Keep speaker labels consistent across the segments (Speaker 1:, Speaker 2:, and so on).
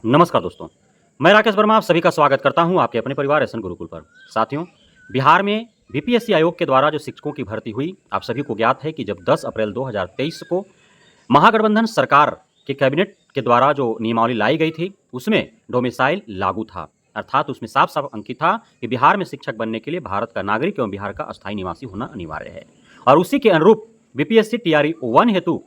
Speaker 1: नमस्कार दोस्तों, मैं राकेश वर्मा आप सभी का स्वागत करता हूं आपके अपने परिवार एसएन गुरुकुल पर। साथियों, बिहार में बीपीएससी आयोग के द्वारा जो शिक्षकों की भर्ती हुई, आप सभी को ज्ञात है कि जब 10 अप्रैल 2023 को महागठबंधन सरकार के कैबिनेट के द्वारा जो नियमावली लाई गई थी, उसमें डोमिसाइल लागू था। अर्थात उसमें साफ-साफ अंकित था कि बिहार में शिक्षक बनने के लिए भारत का नागरिक एवं बिहार का अस्थायी निवासी होना अनिवार्य है। और उसी के अनुरूप बीपीएससी टीआरई 1 हेतु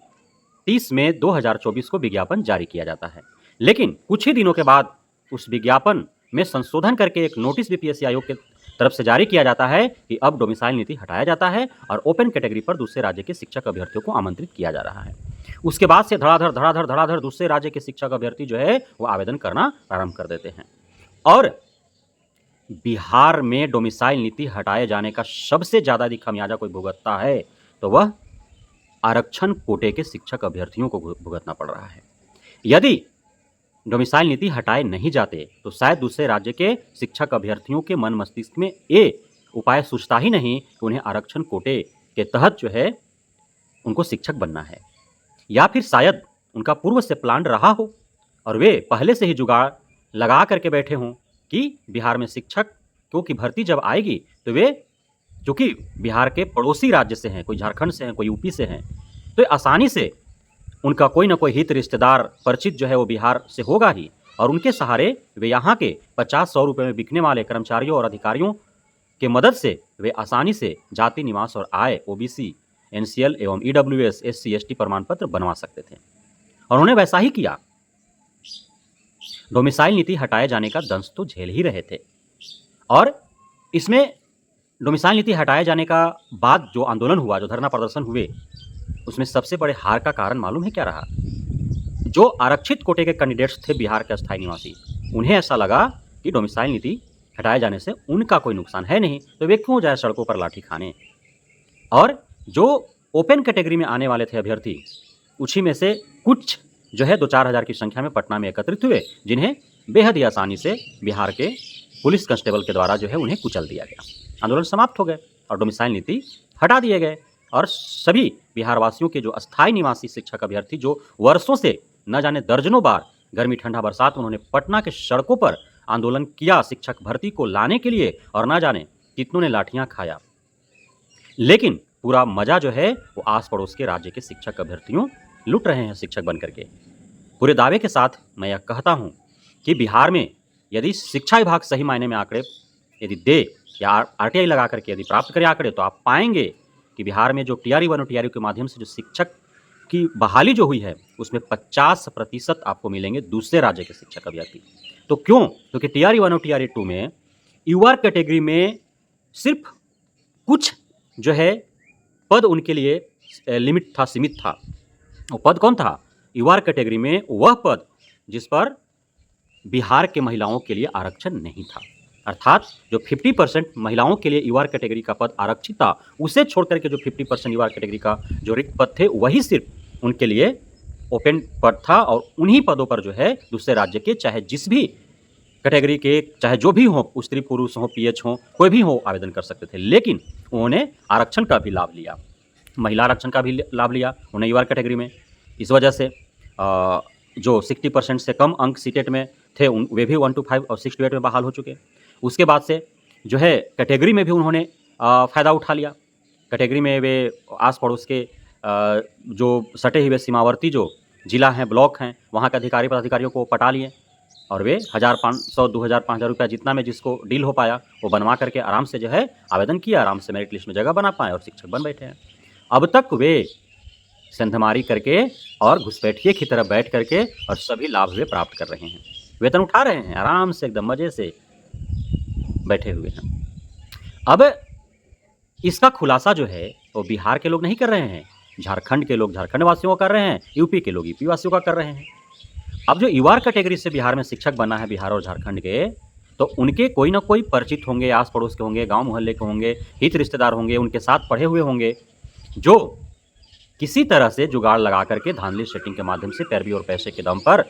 Speaker 1: 30 मई 2024 को विज्ञापन जारी किया जाता है। लेकिन कुछ ही दिनों के बाद उस विज्ञापन में संशोधन करके एक नोटिस बीपीएससी आयोग की तरफ से जारी किया जाता है कि अब डोमिसाइल नीति हटाया जाता है और ओपन कैटेगरी पर दूसरे राज्य के शिक्षक अभ्यर्थियों को आमंत्रित किया जा रहा है। उसके बाद से धड़ाधड़ दूसरे राज्य के शिक्षक अभ्यर्थी जो है वो आवेदन करना प्रारंभ कर देते हैं। और बिहार में डोमिसाइल नीति हटाए जाने का सबसे ज्यादा यदि खमियाजा कोई भुगतता है तो वह आरक्षण कोटे के शिक्षक अभ्यर्थियों को भुगतना पड़ रहा है। यदि डोमिसाइल नीति हटाए नहीं जाते तो शायद दूसरे राज्य के शिक्षक अभ्यर्थियों के मन मस्तिष्क में ये उपाय सूझता ही नहीं कि उन्हें आरक्षण कोटे के तहत जो है उनको शिक्षक बनना है, या फिर शायद उनका पूर्व से प्लान रहा हो और वे पहले से ही जुगाड़ लगा करके बैठे हों कि बिहार में शिक्षकों की भर्ती जब आएगी तो वे, चूंकि बिहार के पड़ोसी राज्य से हैं, कोई झारखंड से हैं, कोई यूपी से हैं, तो आसानी से उनका कोई ना कोई हित रिश्तेदार परिचित जो है वो बिहार से होगा ही, और उनके सहारे वे यहाँ के 50-100 रुपये में बिकने वाले कर्मचारियों और अधिकारियों के मदद से वे आसानी से जाति, निवास और आय, ओबीसी, एनसीएल एवं ईडब्ल्यूएस, एससी, एसटी प्रमाण पत्र बनवा सकते थे। और उन्होंने वैसा ही किया। डोमिसाइल नीति हटाए जाने का दंश तो झेल ही रहे थे। और इसमें डोमिसाइल नीति हटाए जाने का बाद जो आंदोलन हुआ, जो धरना प्रदर्शन हुए, उसमें सबसे बड़े हार का कारण मालूम है क्या रहा? जो आरक्षित कोटे के कैंडिडेट्स थे बिहार के अस्थायी निवासी, उन्हें ऐसा लगा कि डोमिसाइल नीति हटाए जाने से उनका कोई नुकसान है नहीं, तो वे क्यों जाए सड़कों पर लाठी खाने। और जो ओपन कैटेगरी में आने वाले थे अभ्यर्थी, उसी में से कुछ जो है 2-4 हज़ार की संख्या में पटना में एकत्रित हुए, जिन्हें बेहद ही आसानी से बिहार के पुलिस कांस्टेबल के द्वारा जो है उन्हें कुचल दिया गया। आंदोलन समाप्त हो गए और डोमिसाइल नीति हटा दिए गए। और सभी बिहार वासियों के जो अस्थायी निवासी शिक्षक अभ्यर्थी, जो वर्षों से न जाने दर्जनों बार गर्मी, ठंडा, बरसात उन्होंने पटना के सड़कों पर आंदोलन किया शिक्षक भर्ती को लाने के लिए, और न जाने कितनों ने लाठियां खाया, लेकिन पूरा मजा जो है वो आस पड़ोस के राज्य के शिक्षक अभ्यर्थियों लुट रहे हैं शिक्षक बन करके। पूरे दावे के साथ मैं यह कहता हूं कि बिहार में यदि शिक्षा विभाग सही मायने में आंकड़े यदि दे या आरटीआई लगा करके यदि प्राप्त करे आंकड़े, तो आप पाएंगे कि बिहार में जो टीआरई 1 और टीआरई के माध्यम से जो शिक्षक की बहाली जो हुई है, उसमें 50% आपको मिलेंगे दूसरे राज्य के शिक्षक अभ्यर्थी। तो क्यों? क्योंकि टीआरई 1 और टीआरई 2 में यूआर कैटेगरी में सिर्फ कुछ जो है पद उनके लिए लिमिट था, सीमित था। वो पद कौन था? यूआर कैटेगरी में वह पद जिस पर बिहार के महिलाओं के लिए आरक्षण नहीं था। अर्थात जो 50% महिलाओं के लिए यूआर कैटेगरी का पद आरक्षित था, उसे छोड़कर के जो 50% यूआर कैटेगरी का जो रिक्त पद थे, वही सिर्फ उनके लिए ओपन पद था। और उन्हीं पदों पर जो है दूसरे राज्य के चाहे जिस भी कैटेगरी के, चाहे जो भी हो, स्त्री पुरुष हो, पीएच हो, कोई भी हो, आवेदन कर सकते थे। लेकिन उन्होंने आरक्षण का भी लाभ लिया, महिला आरक्षण का भी लाभ लिया उन्हें यूआर कैटेगरी में। इस वजह से जो 60% से कम अंक सीटेट में थे वे भी 1 to 5 और 6 to 8 में बहाल हो चुके। उसके बाद से जो है कैटेगरी में भी उन्होंने फ़ायदा उठा लिया। कैटेगरी में वे आस पड़ोस के जो सटे हुए सीमावर्ती जो जिला हैं, ब्लॉक हैं, वहाँ के अधिकारी पदाधिकारियों को पटा लिए और वे 1500, 2000, 5000 रुपया जितना में जिसको डील हो पाया वो बनवा करके आराम से जो है आवेदन किया, आराम से मेरिट लिस्ट में जगह बना पाए और शिक्षक बन बैठे हैं। अब तक वे सेंधमारी करके और घुसपैठिए की तरह बैठ करके और सभी लाभ वे प्राप्त कर रहे हैं, वेतन उठा रहे हैं, आराम से एकदम मजे से बैठे हुए हैं। अब इसका खुलासा जो है वो बिहार के लोग नहीं कर रहे हैं, झारखंड के लोग झारखंड वासियों का कर रहे हैं, यूपी के लोग यूपी वासियों का कर रहे हैं। अब जो यूआर कैटेगरी से बिहार में शिक्षक बना है बिहार और झारखंड के, तो उनके कोई ना कोई परिचित होंगे, आस पड़ोस के होंगे, गांव मोहल्ले के होंगे, हित रिश्तेदार होंगे, उनके साथ पढ़े हुए होंगे, जो किसी तरह से जुगाड़ लगा करके धांधली सेटिंग के माध्यम से पैरवी और पैसे के दम पर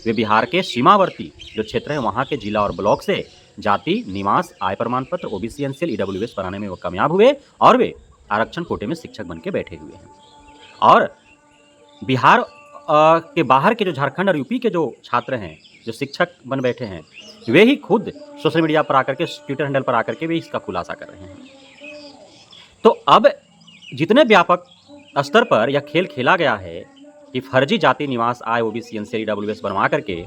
Speaker 1: वे बिहार के सीमावर्ती जो क्षेत्र है वहाँ के जिला और ब्लॉक से जाति, निवास, आय प्रमाण पत्र, ओबीसी, एनसीएल, ईडब्ल्यूएस बनाने में वो कामयाब हुए और वे आरक्षण कोटे में शिक्षक बन के बैठे हुए हैं। और बिहार के बाहर के जो झारखंड और यूपी के जो छात्र हैं, जो शिक्षक बन बैठे हैं, वे ही खुद सोशल मीडिया पर आकर के, ट्विटर हैंडल पर आकर के वे इसका खुलासा कर रहे हैं। तो अब जितने व्यापक स्तर पर यह खेल खेला गया है कि फर्जी जाति निवास आय ओबीसी एनसीआर ईडब्ल्यूएस बनवा करके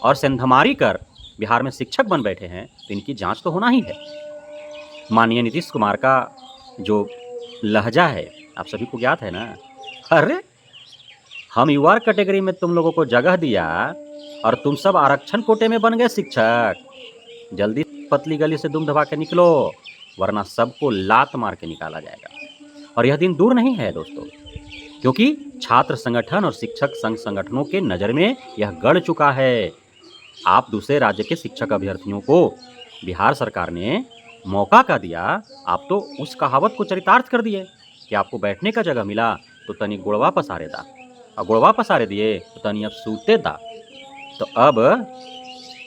Speaker 1: और सेंधमारी कर बिहार में शिक्षक बन बैठे हैं, तो इनकी जांच तो होना ही है। माननीय नीतीश कुमार का जो लहजा है आप सभी को ज्ञात है ना। अरे हम युवा कैटेगरी में तुम लोगों को जगह दिया और तुम सब आरक्षण कोटे में बन गए शिक्षक। जल्दी पतली गली से दुम दबा के निकलो, वरना सबको लात मार के निकाला जाएगा। और यह दिन दूर नहीं है दोस्तों, क्योंकि छात्र संगठन और शिक्षक संघ संगठनों के नज़र में यह गड़ चुका है। आप दूसरे राज्य के शिक्षक अभ्यर्थियों को बिहार सरकार ने मौका का दिया, आप तो उस कहावत को चरितार्थ कर दिए कि आपको बैठने का जगह मिला तो तनी गुड़वा पसारे दा, और गुड़वा पसारे दिए तो तनी अब सूते दा। तो अब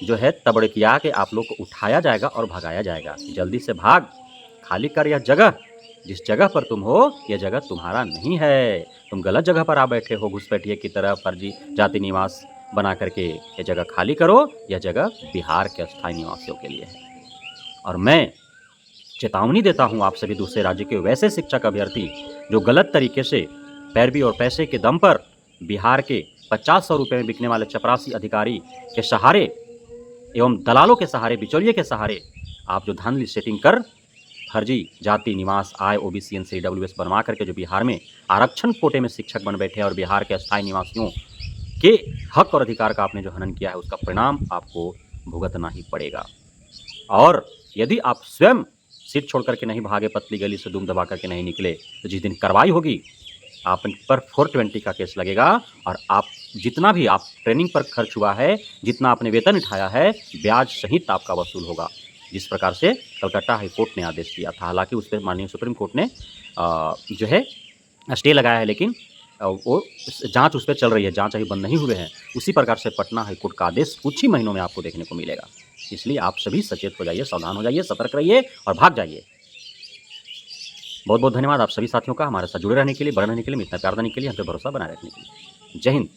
Speaker 1: जो है तबड़किया के आप लोग को उठाया जाएगा और भगाया जाएगा। जल्दी से भाग, खाली कर यह जगह। जिस जगह पर तुम हो यह जगह तुम्हारा नहीं है, तुम गलत जगह पर आ बैठे हो घुसपैठिए की तरह फर्जी जाति निवास बना करके। यह जगह खाली करो, यह जगह बिहार के अस्थायी निवासियों के लिए है। और मैं चेतावनी देता हूं आप सभी दूसरे राज्य के वैसे शिक्षक अभ्यर्थी जो गलत तरीके से पैरवी और पैसे के दम पर बिहार के 50-100 रुपये में बिकने वाले चपरासी अधिकारी के सहारे एवं दलालों के सहारे, बिचौलिए के सहारे आप जो धांधली सेटिंग कर फर्जी जाति निवास आय ओबीसी एनसीआर ईडब्ल्यूएस बनवा करके जो बिहार में आरक्षण कोटे में शिक्षक बन बैठे और बिहार के अस्थायी निवासियों के हक और अधिकार का आपने जो हनन किया है, उसका परिणाम आपको भुगतना ही पड़ेगा। और यदि आप स्वयं सीट छोड़ करके नहीं भागे, पतली गली से दुम दबा करके नहीं निकले, तो जिस दिन कार्रवाई होगी आप पर 420 का केस लगेगा। और आप जितना भी आप ट्रेनिंग पर खर्च हुआ है, जितना आपने वेतन उठाया है, ब्याज सहित आपका वसूल होगा। जिस प्रकार से कलकत्ता हाई कोर्ट ने आदेश दिया था, हालांकि उस पर माननीय सुप्रीम कोर्ट ने जो है स्टे लगाया है, लेकिन वो जांच उस पर चल रही है, जांच अभी बंद नहीं हुए हैं। उसी प्रकार से पटना हाई कोर्ट का आदेश कुछ ही महीनों में आपको देखने को मिलेगा। इसलिए आप सभी सचेत हो जाइए, सावधान हो जाइए, सतर्क रहिए और भाग जाइए। बहुत बहुत धन्यवाद आप सभी साथियों का हमारे साथ जुड़े रहने के लिए, बने रहने के लिए, इतना प्यार देने के लिए, हम पे भरोसा बनाए रखने के लिए। जय हिंद।